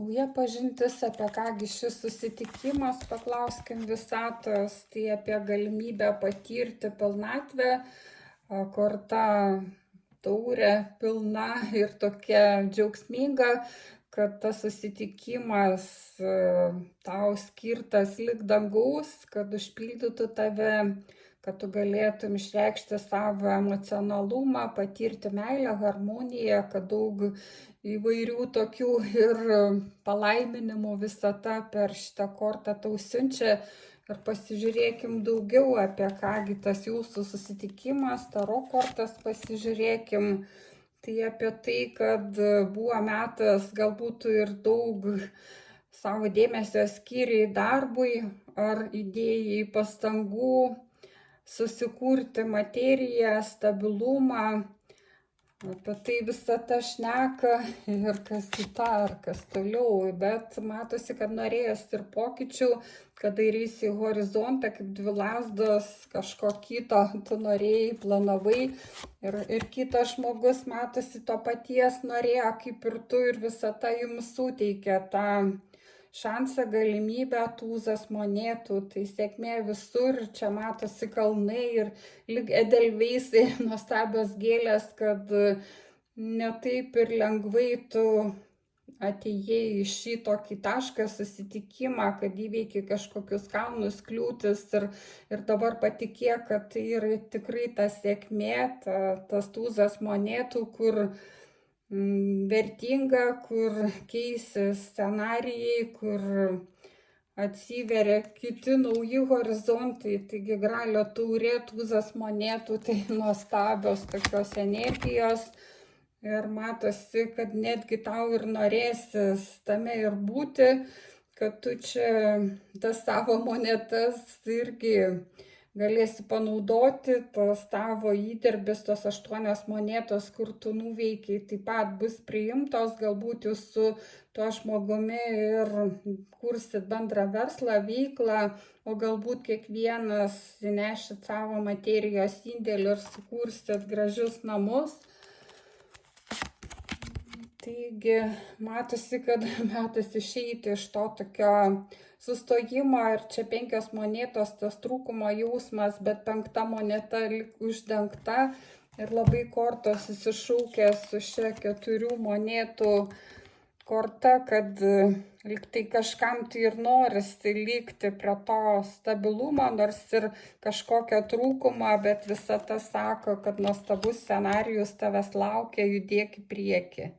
Nauja pažintis, apie kągi šis susitikimas, paklauskim visatos, tai apie galimybę patirti pilnatvę, kur ta taurė pilna ir tokia džiaugsminga, kad tas susitikimas tau skirtas lyg dangaus, kad užpildytų tave, kad tu galėtum išreikšti savo emocionalumą, patirti meilę, harmoniją, kad daug įvairių tokių ir palaiminimų visata per šitą kortą tau siunčia. Ir pasižiūrėkim daugiau, apie kągi tas jūsų susitikimas, taro kortas pasižiūrėkim. Tai apie tai, kad buvo metas galbūt ir daug savo dėmesio skyrei darbui ar idėjai pastangų susikurti materiją, stabilumą. Apie tai visata šneka ir kas kita ar kas toliau, bet matosi, kad norėjęs ir pokyčių, kad dairysi į horizontą kaip dvi lasdos, kažko kito tu norėjai, planavai ir kitas žmogus matosi to paties norėjo kaip ir tu ir visata jums suteikia tą šansą, galimybę, tūzas monetų, tai sėkmė visur, čia matosi kalnai ir lyg edelveisai nuostabios gėlės, kad ne taip ir lengvai tu atėjai į šį tokį tašką susitikimą, kad įveikiai kažkokius kalnus, kliūtis ir dabar patikėk, kad tai yra tikrai ta sėkmė, tas tūzas monetų, kur vertinga, kur keisis scenarijai, kur atsiveria kiti nauji horizontai, taigi gralio taurė, tūzas monetų, tai nuostabios tokios energijos ir matosi, kad netgi tau ir norėsis tame ir būti, kad tu čia tas savo monetas irgi galėsi panaudoti, tos tavo įdirbis, tos 8 monetos, kur tu nuveikiai, taip pat bus priimtos, galbūt jūs su tuo žmogumi ir kursit bendrą verslą, veiklą, o galbūt kiekvienas įnešit savo materijos indėlį ir sukursit gražius namus. Taigi matosi, kad metas išeiti iš to tokio sustojimo ir čia 5 monetos, tas trūkumo jausmas, bet 5 moneta lyg uždengta ir labai kortos susišaukia su šia 4 monetų korta, kad lyg tai kažkam tai ir norisi likti prie to stabilumo, nors ir kažkokio trūkumo, bet visata sako, kad nuostabus scenarijus tavęs laukia, judėk į priekį.